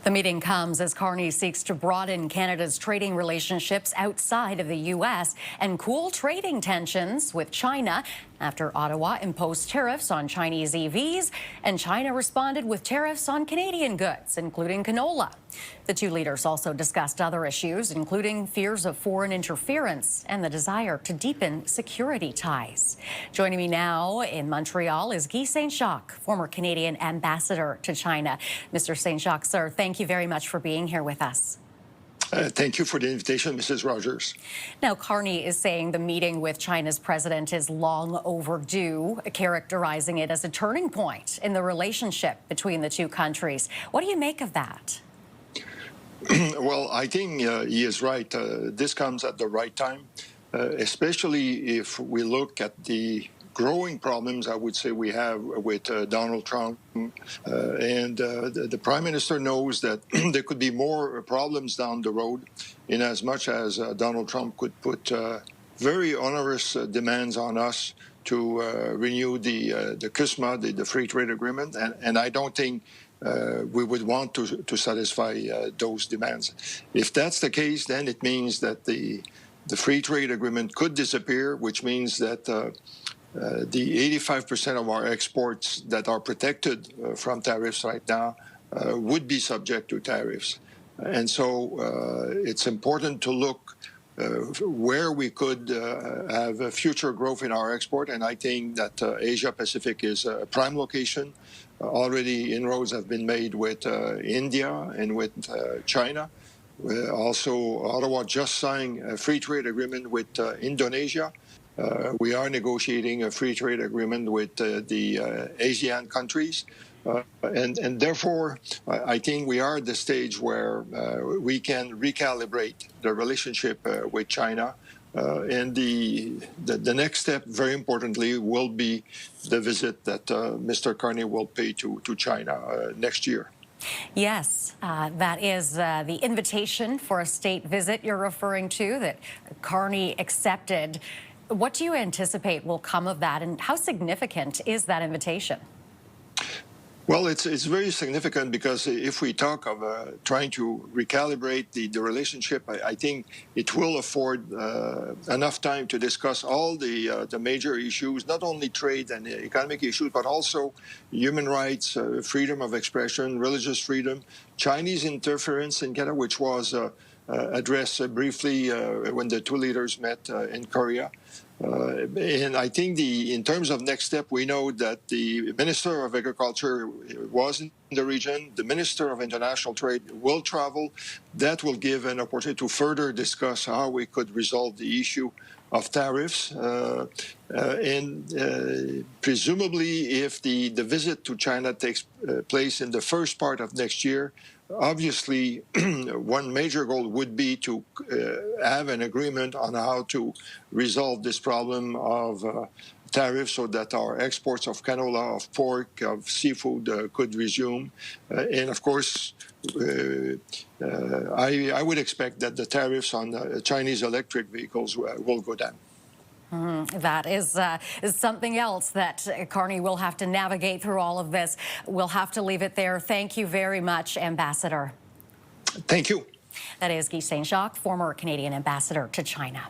The meeting comes as Carney seeks to broaden Canada's trading relationships outside of the U.S. and cool trading tensions with China after Ottawa imposed tariffs on Chinese EVs and China responded with tariffs on Canadian goods, including canola. The two leaders also discussed other issues, including fears of foreign interference and the desire to deepen security ties. Joining me now in Montreal is Guy Saint-Jacques, former Canadian ambassador to China. Mr. Saint-Jacques, sir, thank you very much for being here with us. Thank you for the invitation, Mrs. Rogers. Now, Carney is saying the meeting with China's president is long overdue, characterizing it as a turning point in the relationship between the two countries. What do you make of that? Well, I think he is right. This comes at the right time, especially if we look at the growing problems, I would say, we have with Donald Trump. The Prime Minister knows that there could be more problems down the road, in as much as Donald Trump could put very onerous demands on us to renew the CUSMA, the Free Trade Agreement, and I don't think we would want to satisfy those demands. If that's the case, then it means that the Free Trade Agreement could disappear, which means that the 85% of our exports that are protected from tariffs right now would be subject to tariffs. And so it's important to look where we could have a future growth in our export. And I think that Asia-Pacific is a prime location. Already inroads have been made with India and with China. Also, Ottawa just signed a free trade agreement with Indonesia. We are negotiating a free trade agreement with the ASEAN countries. And therefore, I think we are at the stage where we can recalibrate the relationship with China. And the next step, very importantly, will be the visit that Mr. Carney will pay to China next year. Yes, that is the invitation for a state visit you're referring to that Carney accepted. What do you anticipate will come of that, and how significant is that invitation? Well, it's very significant because if we talk of trying to recalibrate the relationship, I think it will afford enough time to discuss all the major issues, not only trade and economic issues, but also human rights, freedom of expression, religious freedom, Chinese interference in Canada, which was addressed briefly when the two leaders met in Korea. And I think in terms of next step, we know that the Minister of Agriculture was in the region. The Minister of International Trade will travel. That will give an opportunity to further discuss how we could resolve the issue of tariffs. Presumably, if the visit to China takes place in the first part of next year, obviously, one major goal would be to have an agreement on how to resolve this problem of tariffs so that our exports of canola, of pork, of seafood could resume. And of course, I would expect that the tariffs on Chinese electric vehicles will go down. That is something else that Carney will have to navigate through all of this. We'll have to leave it there. Thank you very much, Ambassador. Thank you. That is Guy Saint-Jacques, former Canadian ambassador to China.